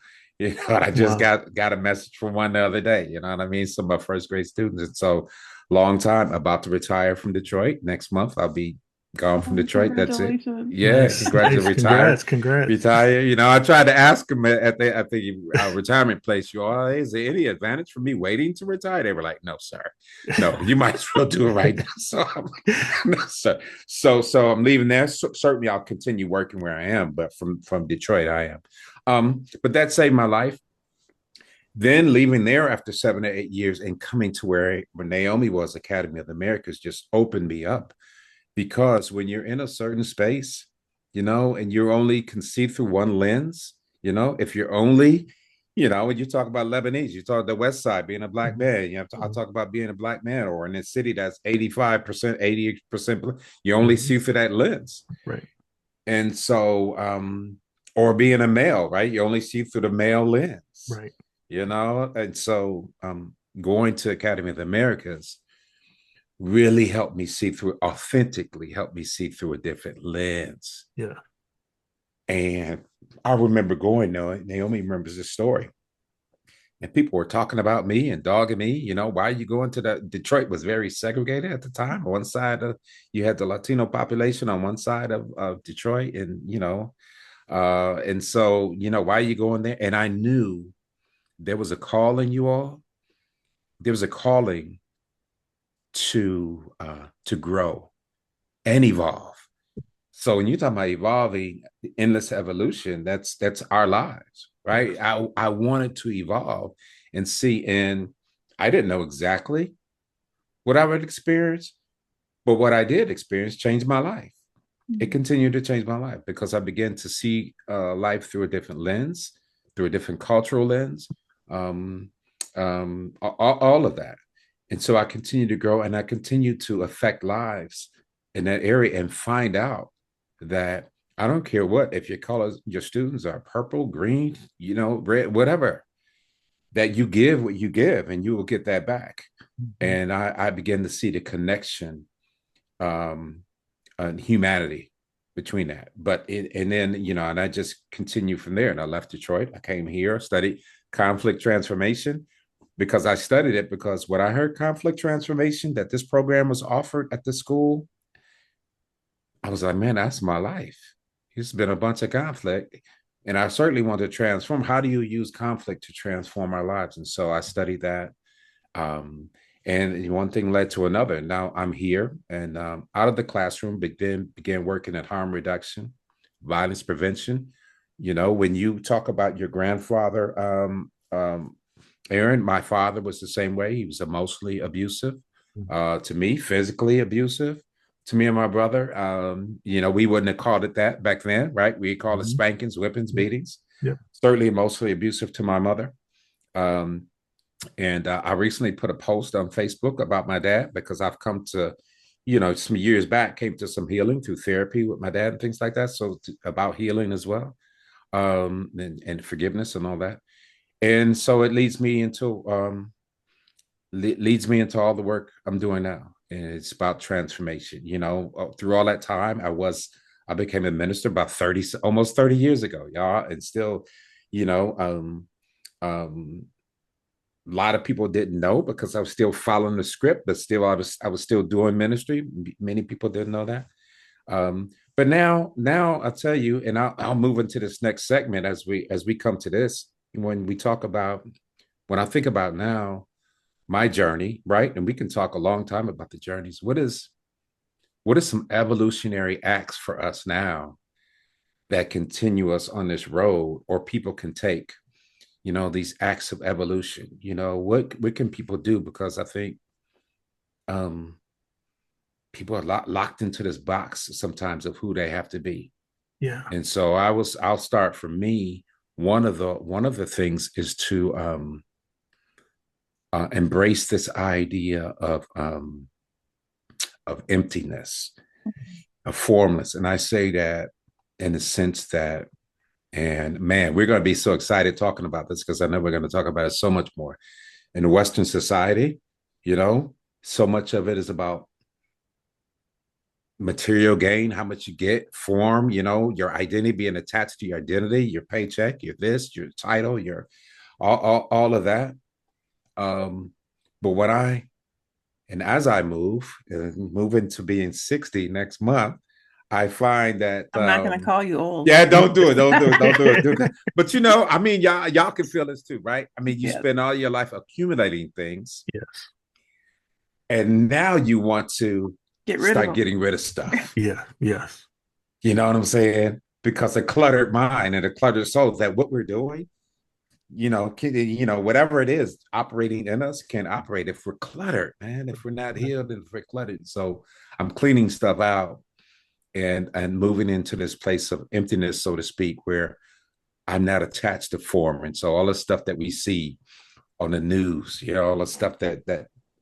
I just got a message from one the other day. You know what I mean? Some of my first grade students. And so long time, about to retire from Detroit. Next month, I'll be gone from Detroit. That's it. Yeah,
Nice.
Congratulations.
Congrats.
Retire. I tried to ask them at the retirement place, is there any advantage for me waiting to retire? They were like, no, sir. No, you might as well do it right now. So I'm like, no, sir. So I'm leaving there. So, certainly I'll continue working where I am, but from Detroit, I am. But that saved my life. Then leaving there after 7 or 8 years and coming to where Naomi was, Academy of the Americas, just opened me up. Because when you're in a certain space, and you only can see through one lens, if you're only, when you talk about Lebanese, you talk the West Side being a black man, I'll talk about being a black man, or in a city that's 85%, 80%, you only see through that lens.
Right.
And so, or being a male, right? You only see through the male lens.
Right.
And so going to Academy of the Americas really helped me see through, authentically helped me see through a different lens.
Yeah.
And I remember going there, Naomi remembers this story. And people were talking about me and dogging me, why are you going to Detroit was very segregated at the time. On one side you had the Latino population on one side of Detroit, and, and so, why are you going there? And I knew there was a calling, you all. There was a calling to grow and evolve. So when you talk about evolving, endless evolution, that's our lives, right? I wanted to evolve and see, and I didn't know exactly what I would experience, but what I did experience changed my life. It continued to change my life because I began to see life through a different lens, through a different cultural lens, all of that. And so I continue to grow, and I continue to affect lives in that area, and find out that I don't care what, if your students are purple, green, red, whatever, that you give what you give and you will get that back. And I began to see the connection and humanity between that. And then, and I just continued from there, and I left Detroit. I came here, studied conflict transformation, because I studied it, because when I heard conflict transformation, that this program was offered at the school, I was like, man, that's my life. It's been a bunch of conflict, and I certainly want to transform. How do you use conflict to transform our lives? And so I studied that. And one thing led to another. Now I'm here, and out of the classroom, began working at harm reduction, violence prevention. When you talk about your grandfather, Aaron, my father was the same way. He was emotionally abusive, to me, physically abusive to me and my brother. We wouldn't have called it that back then, right? We called it spankings, whippings, beatings.
Yeah.
Certainly emotionally abusive to my mother. And I recently put a post on Facebook about my dad, because I've come to, some years back, came to some healing through therapy with my dad and things like that. So about healing as well, and forgiveness and all that. And so it leads me into all the work I'm doing now. And it's about transformation. Through all that time, I became a minister about almost 30 years ago, y'all. And still, a lot of people didn't know, because I was still following the script, but still I was still doing ministry. Many people didn't know that. But now I'll tell you, and I'll move into this next segment as we come to this. When I think about now, my journey, right? And we can talk a long time about the journeys. What is some evolutionary acts for us now that continue us on this road, or people can take, these acts of evolution? What can people do? Because I think um people are locked into this box sometimes of who they have to be.
Yeah.
And so I'll start for me. One of the things is to embrace this idea of emptiness, of formless. And I say that in the sense that, and man, we're going to be so excited talking about this because I know we're going to talk about it so much more. In Western society, you know, so much of it is about material gain, how much you get, form, your identity being attached to your identity, your paycheck, your this, your title, your all of that. Um, but when and as I move into being 60 next month, I find that
I'm not going to call you old.
yeah, don't do it, don't do it, don't do it, do that. But I mean, y'all can feel this too, right? I mean, you
Yes.
spend all your life accumulating things,
Yes.
and now you want to
Get rid of
start
them.
getting rid of stuff.
Yeah. Yes.
You know what I'm saying? Because a cluttered mind and a cluttered soul, that what we're doing, whatever it is operating in us can operate if we're cluttered, man. If we're not healed and if we're cluttered. So I'm cleaning stuff out and moving into this place of emptiness, so to speak, where I'm not attached to form. And so all the stuff that we see on the news, all the stuff that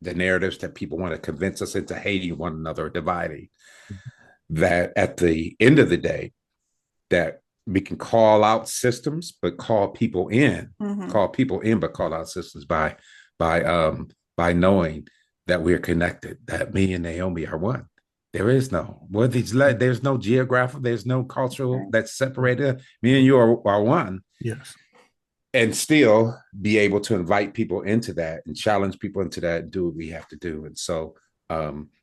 the narratives that people want to convince us into hating one another, dividing, that at the end of the day, that we can call out systems, but call people in, but call out systems by by knowing that we're connected, that me and Naomi are one. There is no there's no geographical, there's no cultural
Right.
that's separated. Me and you are one,
Yes.
and still be able to invite people into that and challenge people into that and do what we have to do. And so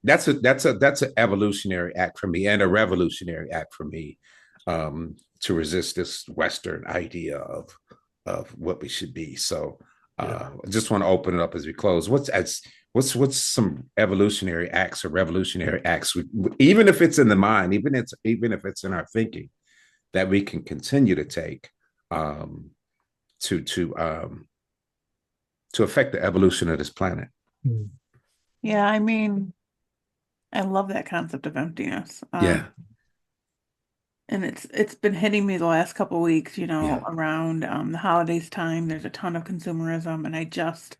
that's an evolutionary act for me and a revolutionary act for me, to resist this Western idea of what we should be. So
Yeah.
I just want to open it up as we close. What's some evolutionary acts or revolutionary acts, even if it's in the mind, even if it's in our thinking, that we can continue to take, um, to to affect the evolution of this planet.
Mm.
Yeah, I mean, I love that concept of emptiness.
Yeah,
And it's been hitting me the last couple of weeks,
yeah,
around the holidays time. There's a ton of consumerism, and I just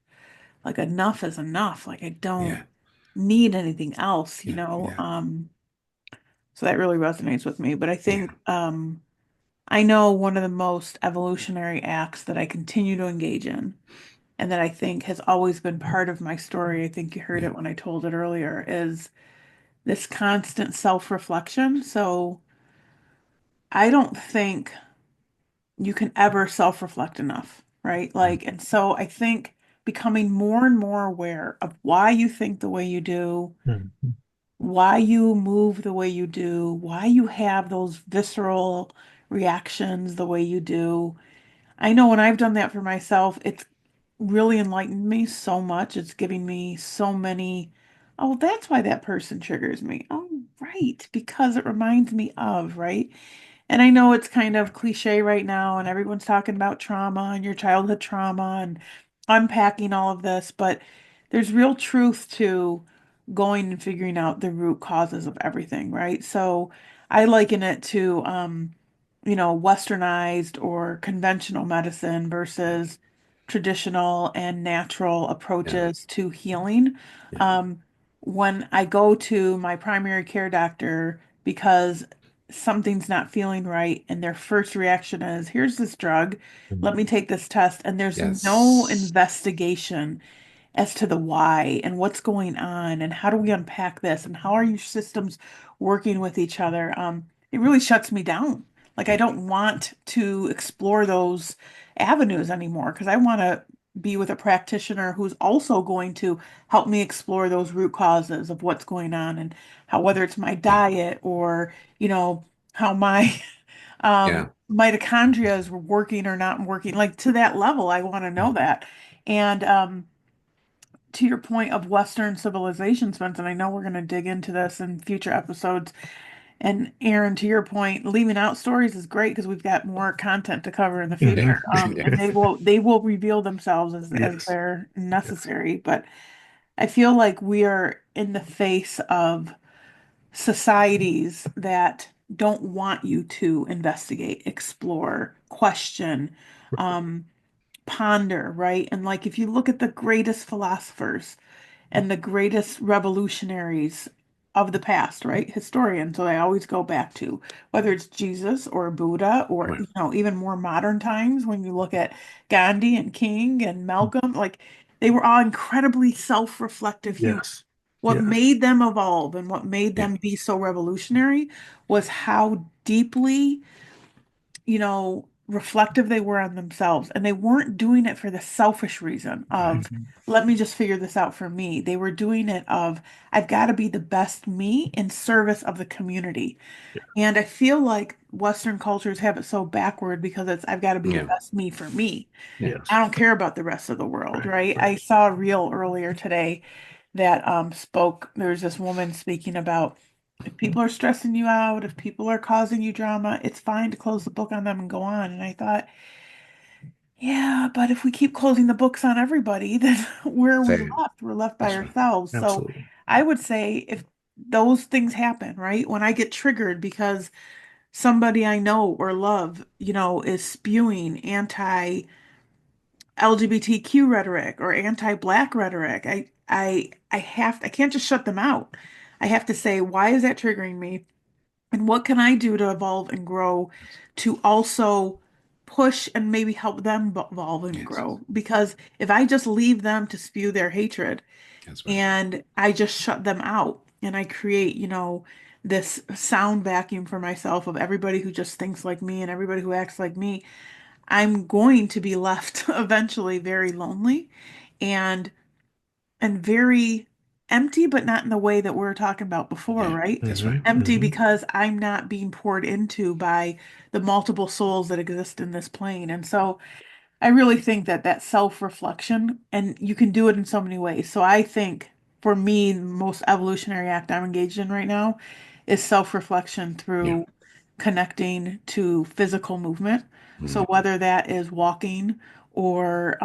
like enough is enough. Like I don't
yeah,
need anything else,
yeah, yeah,
So that really resonates with me. But I
yeah,
think I know one of the most evolutionary acts that I continue to engage in, and that I think has always been part of my story. I think you heard
yeah,
it when I told it earlier, is this constant self-reflection. So I don't think you can ever self-reflect enough, right? Like, and so I think becoming more and more aware of why you think the way you do,
Mm.
why you move the way you do, why you have those visceral reactions the way you do. I know when I've done that for myself, it's really enlightened me so much. It's giving me so many, oh, that's why that person triggers me. Oh, right, because it reminds me of, right? And I know it's kind of cliche right now, and everyone's talking about trauma and your childhood trauma and unpacking all of this, but there's real truth to going and figuring out the root causes of everything, right? So I liken it to, westernized or conventional medicine versus traditional and natural
yeah,
approaches to healing.
yeah,
Um, when I go to my primary care doctor because something's not feeling right, and their first reaction is, here's this drug, let
Mm.
me take this test, and there's no
yes,
investigation as to the why and what's going on and how do we unpack this and how are your systems working with each other. It really shuts me down. Like I don't want to explore those avenues anymore because I want to be with a practitioner who's also going to help me explore those root causes of what's going on and how, whether it's my diet or, how my
yeah,
mitochondria is working or not working, like to that level, I want to know that. And to your point of Western civilization, Spence, and I know we're going to dig into this in future episodes. And Aaron, to your point, leaving out stories is great because we've got more content to cover in the
Hmm.
future. And they will reveal themselves as
Yes.
they're necessary. But I feel like we are in the face of societies that don't want you to investigate, explore, question, um, ponder, right? And like if you look at the greatest philosophers and the greatest revolutionaries of the past, right? Historians, so I always go back to whether it's Jesus or Buddha or
Right.
even more modern times when you look at Gandhi and King and Malcolm, like they were all incredibly self-reflective humans.
Yes.
What
Yes.
made them evolve and what made
Yeah.
them be so revolutionary was how deeply reflective they were on themselves. And they weren't doing it for the selfish reason
Right.
of,
Mhm.
let me just figure this out for me. They were doing it of, I've got to be the best me in service of the community. And I feel like Western cultures have it so backward because it's, I've got to be the
Yeah.
best me for me.
Yeah.
I
Yes.
don't care about the rest of the world,
Right.
right? I
Right.
saw a reel earlier today that spoke, there was this woman speaking about if people are stressing you out, if people are causing you drama, it's fine to close the book on them and go on. And I thought, yeah, but if we keep closing the books on everybody, then where are we
Say
left? We're left by
that's right.
ourselves. So
Absolutely.
I would say if those things happen, right? When I get triggered because somebody I know or love, is spewing anti-LGBTQ rhetoric or anti-black rhetoric, I can't just shut them out. I have to say, why is that triggering me? And what can I do to evolve and grow to also push and maybe help them evolve and
Yes.
grow? Because if I just leave them to spew their hatred
That's right.
and I just shut them out and I create, this sound vacuum for myself of everybody who just thinks like me and everybody who acts like me, I'm going to be left eventually very lonely and very empty, but not in the way that we were talking about before,
Yeah.
right?
That's
Hmm.
right.
Empty
Hmm.
because I'm not being poured into by the multiple souls that exist in this plane. And so I really think that self-reflection, and you can do it in so many ways. So I think for me, the most evolutionary act I'm engaged in right now is self-reflection
Yeah.
through connecting to physical movement. So
Mhm.
whether that is walking or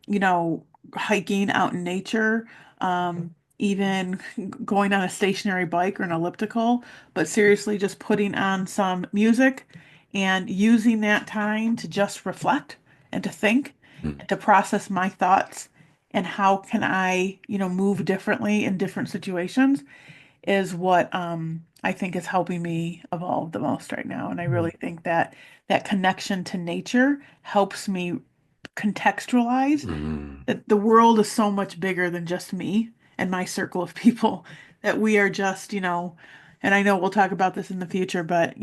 you know, hiking out in nature, even going on a stationary bike or an elliptical, but seriously just putting on some music and using that time to just reflect and to think
Mhm.
and to process my thoughts and how can I, move differently in different situations is what I think is helping me evolve the most right now. And I really think that that connection to nature helps me contextualize
Mhm.
that the world is so much bigger than just me and my circle of people, that we are just, and I know we'll talk about this in the future, but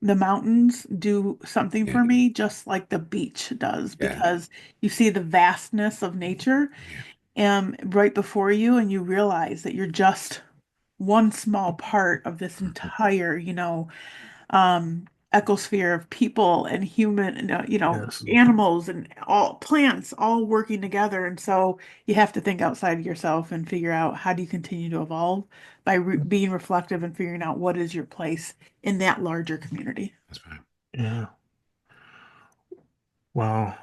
the mountains do something
Yeah.
for me just like the beach does
Yeah.
because you see the vastness of nature
Yeah.
right before you and you realize that you're just one small part of this
Mhm.
entire, ecosphere of people and human,
Yes.
animals and all plants all working together. And so you have to think outside of yourself and figure out how do you continue to evolve by being reflective and figuring out what is your place in that larger community.
That's right.
Yeah. Wow.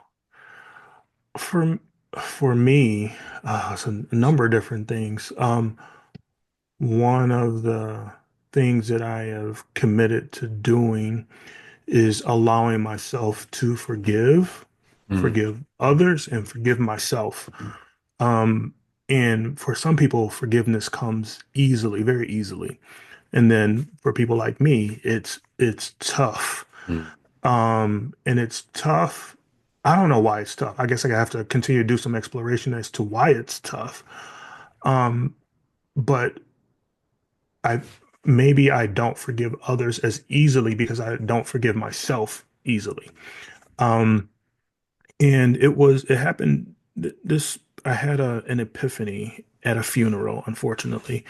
For for me, it's a number of different things. One of the things that I have committed to doing is allowing myself to
Mm.
forgive others, and forgive myself. Um, and for some people, forgiveness comes easily, very easily. And then for people like me, it's tough.
Mm.
And it's tough. I don't know why it's tough. I guess I have to continue to do some exploration as to why it's tough. Um, but I maybe I don't forgive others as easily because I don't forgive myself easily. Um, and it happened this I had an epiphany at a funeral, unfortunately.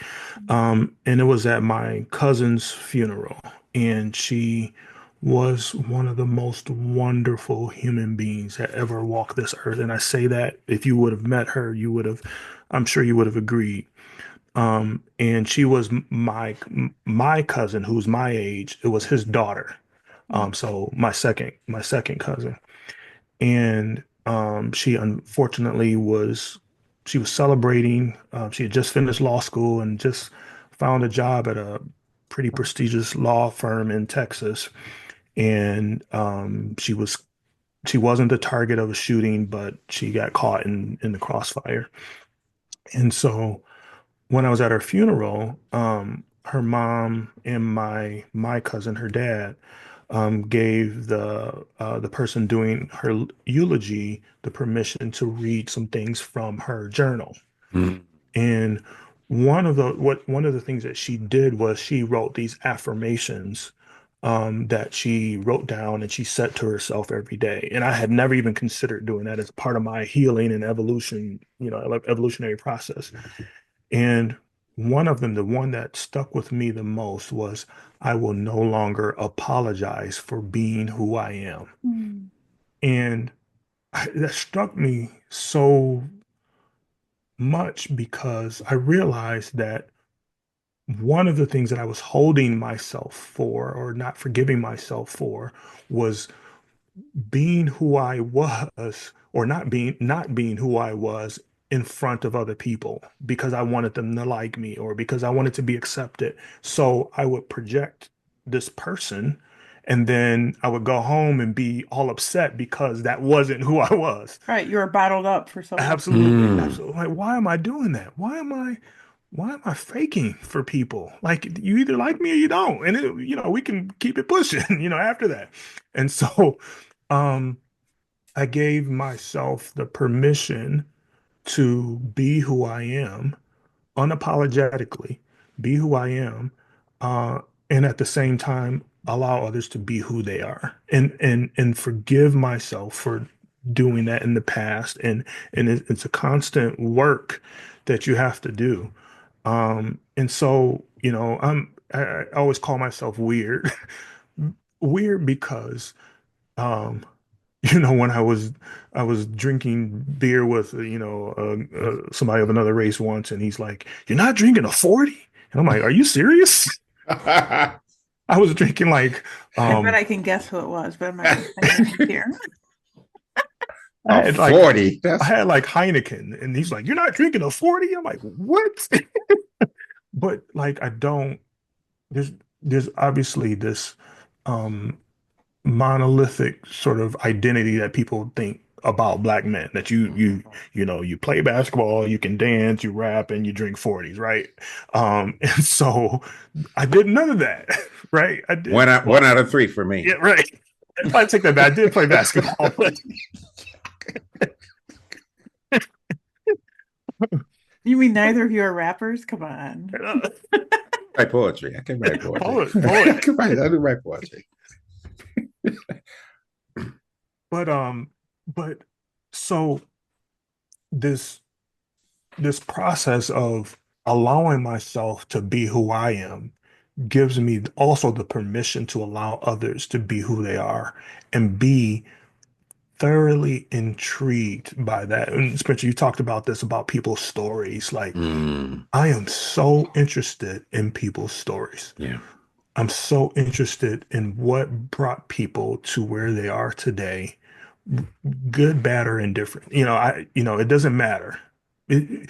And it was at my cousin's funeral, and she was one of the most wonderful human beings that ever walked this earth. And I say that if you would have met her, I'm sure you would have agreed. And she was my cousin, who's my age. It was his daughter. So my second cousin. And she unfortunately she was celebrating. She had just finished law school and just found a job at a pretty prestigious law firm in Texas. And she wasn't the target of a shooting, but she got caught in the crossfire. And so when I was at her funeral, her mom and my cousin, her dad, gave the person doing her eulogy the permission to read some things from her journal.
Mm.
And one of the things that she did was she wrote these affirmations that she wrote down and she said to herself every day. And I had never even considered doing that as part of my healing and evolution, evolutionary process. And one of them, the one that stuck with me the most was, I will no longer apologize for being who I am.
Mm.
And that struck me so much because I realized that one of the things that I was holding myself for or not forgiving myself for was being who I was or not being who I was in front of other people because I wanted them to like me or because I wanted to be accepted. So I would project this person and then I would go home and be all upset because that wasn't who I was.
Right, you were bottled up for so long.
Absolutely,
Mm.
absolutely. Like, why am I doing that? Why am I faking for people? Like, you either like me or you don't, and we can keep it pushing, after that. And so, um, I gave myself the permission to be who I am unapologetically, be who I am, uh, and at the same time allow others to be who they are, and forgive myself for doing that in the past. And it's a constant work that you have to do. And so, I always call myself weird, weird because um, when I was drinking beer with somebody of another race once, and he's like, "You're not drinking a 40?" And I'm like, "Are you serious?" I was drinking like
I bet
um
I can guess who it was, but I'm not going to here.
I
A
had like
40.
I
That's
had like Heineken, and he's like, "You're not drinking a 40?" I'm like, "What?" But like I don't there's there's obviously this um monolithic sort of identity that people think about black men that you play basketball, you can dance, you rap, and you drink 40s, right? And so I did none of that. Right? I did,
one
well,
out of three for me.
yeah, right. If I take that back, I did play basketball, but
You mean neither of you are rappers? Come on.
Write poetry. I can write poetry.
poet.
I do write poetry.
But so this this process of allowing myself to be who I am gives me also the permission to allow others to be who they are and be thoroughly intrigued by that. And Spencer, you talked about this about people's stories. Like,
Mm.
I am so interested in people's stories.
Yeah.
I'm so interested in what brought people to where they are today, good, bad, or indifferent. It doesn't matter. It,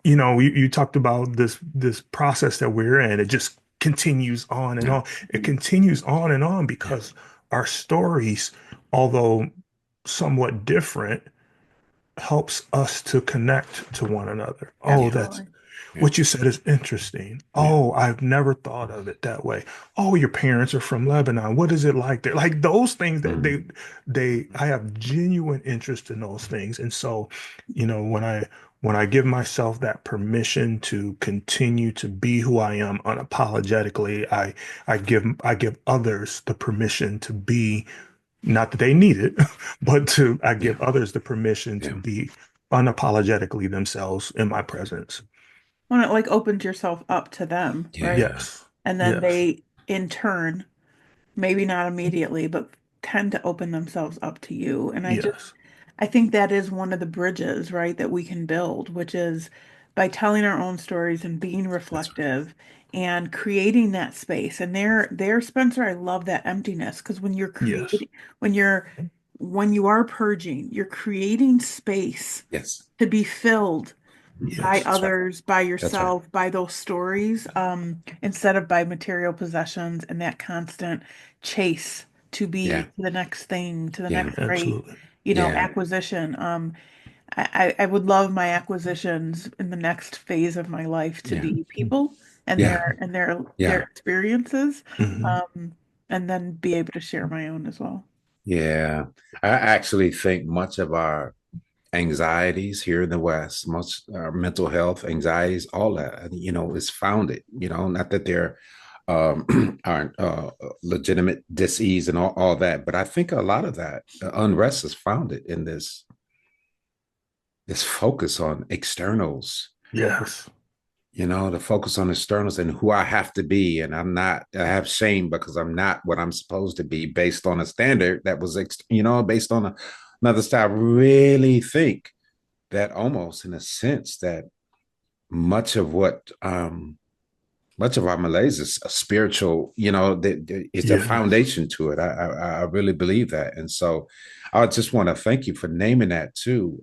you talked about this process that we're in. It just continues on and
Yeah.
on. It continues on and on
Yeah.
because our stories, although somewhat different, helps us to connect to one another. Oh, that's
Absolutely.
Yeah.
what you said is interesting.
Yeah.
Oh, I've never thought of it that way. Oh, your parents are from Lebanon. What is it like there? Like those things that
Mm.
I have genuine interest in those things. And so, when I give myself that permission to continue to be who I am unapologetically, I give others the permission to be, not that they need it, but I
Yeah.
give others the permission to
Yeah.
be unapologetically themselves in my presence.
When it like opens yourself up to them, right?
Yeah.
Yes.
And then
Yes.
they in turn maybe not immediately, but tend to open themselves up to you. And
Yes.
I think that is one of the bridges, right, that we can build, which is by telling our own stories and being
That's
reflective and creating that space. And there, Spencer, I love that emptiness because when you're
yes.
creating, when you are purging, you're creating space
Yes.
to be filled by
Yes.
That's right.
others, by
That's right.
yourself, by those stories, instead of by material possessions and that constant chase to be
Yeah.
to the next thing, to the
Yeah.
next great,
Absolutely.
Yeah.
acquisition. I would love my acquisitions in the next phase of my life to
Yeah.
be people and
Yeah.
their
Yeah.
experiences,
Hmm.
and then be able to share my own as well.
Yeah. I actually think much of our anxieties here in the West, much our mental health, anxieties, all that, is founded, not that they're aren't legitimate disease and all that, but I think a lot of that unrest is founded in this focus on externals,
Yes.
the focus on externals and who I have to be. And I have shame because I'm not what I'm supposed to be based on a standard that was, based on another style. I really think that almost in a sense that much of what much of our malaise is a spiritual, it's a
Yes.
foundation to it. I really believe that. And so I just want to thank you for naming that too,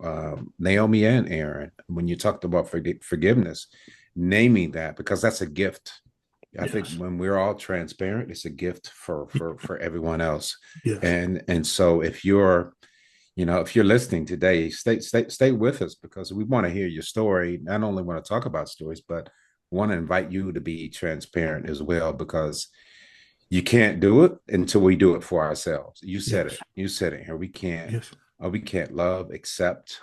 Naomi and Aaron, when you talked about forgiveness, naming that, because that's a gift. I think
Yes.
when we're all transparent, it's a gift for everyone else.
Yes.
And so if you're listening today, stay with us because we want to hear your story. Not only want to talk about stories, but want to invite you to be transparent as well because you can't do it until we do it for ourselves. You said
Yes.
it. You said it here.
Yes.
We can't love, accept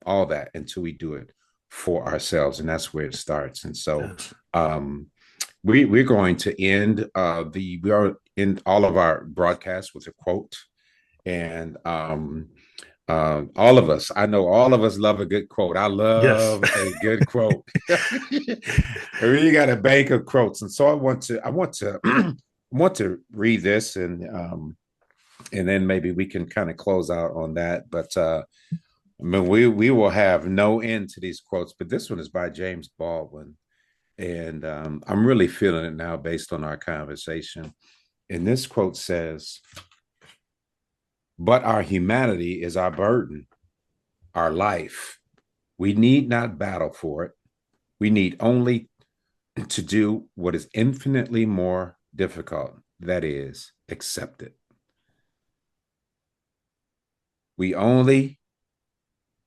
all that until we do it for ourselves, and that's where it starts. And so,
Yes.
we're going to end we are in all of our broadcasts with a quote, and all of us, I know all of us love a good quote. I
Yes.
love a good quote. I really got a bank of quotes, and so I want to read this, and then maybe we can kind of close out on that. But I mean, we will have no end to these quotes, but this one is by James Baldwin, and I'm really feeling it now based on our conversation. And this quote says, "But our humanity is our burden, our life. We need not battle for it. We need only to do what is infinitely more difficult, that is, accept it. We only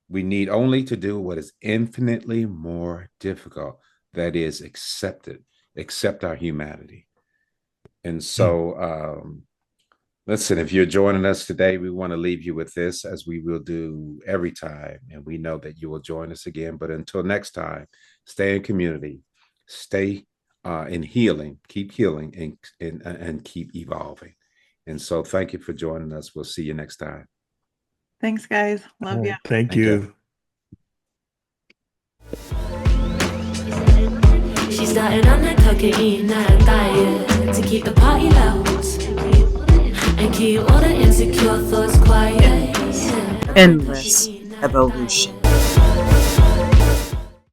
we need only to do what is infinitely more difficult, that is, accept our humanity." And so, listen, if you're joining us today, we want to leave you with this, as we will do every time. And we know that you will join us again. But until next time, stay in community, stay in healing, keep healing, and keep evolving. And so, thank you for joining us. We'll see you next time.
Thanks, guys. Love you.
Thank
Thank you.
you.
She started on that cocaine, that diet to keep the party loud and keep all the insecure thoughts quiet.
Endless evolution.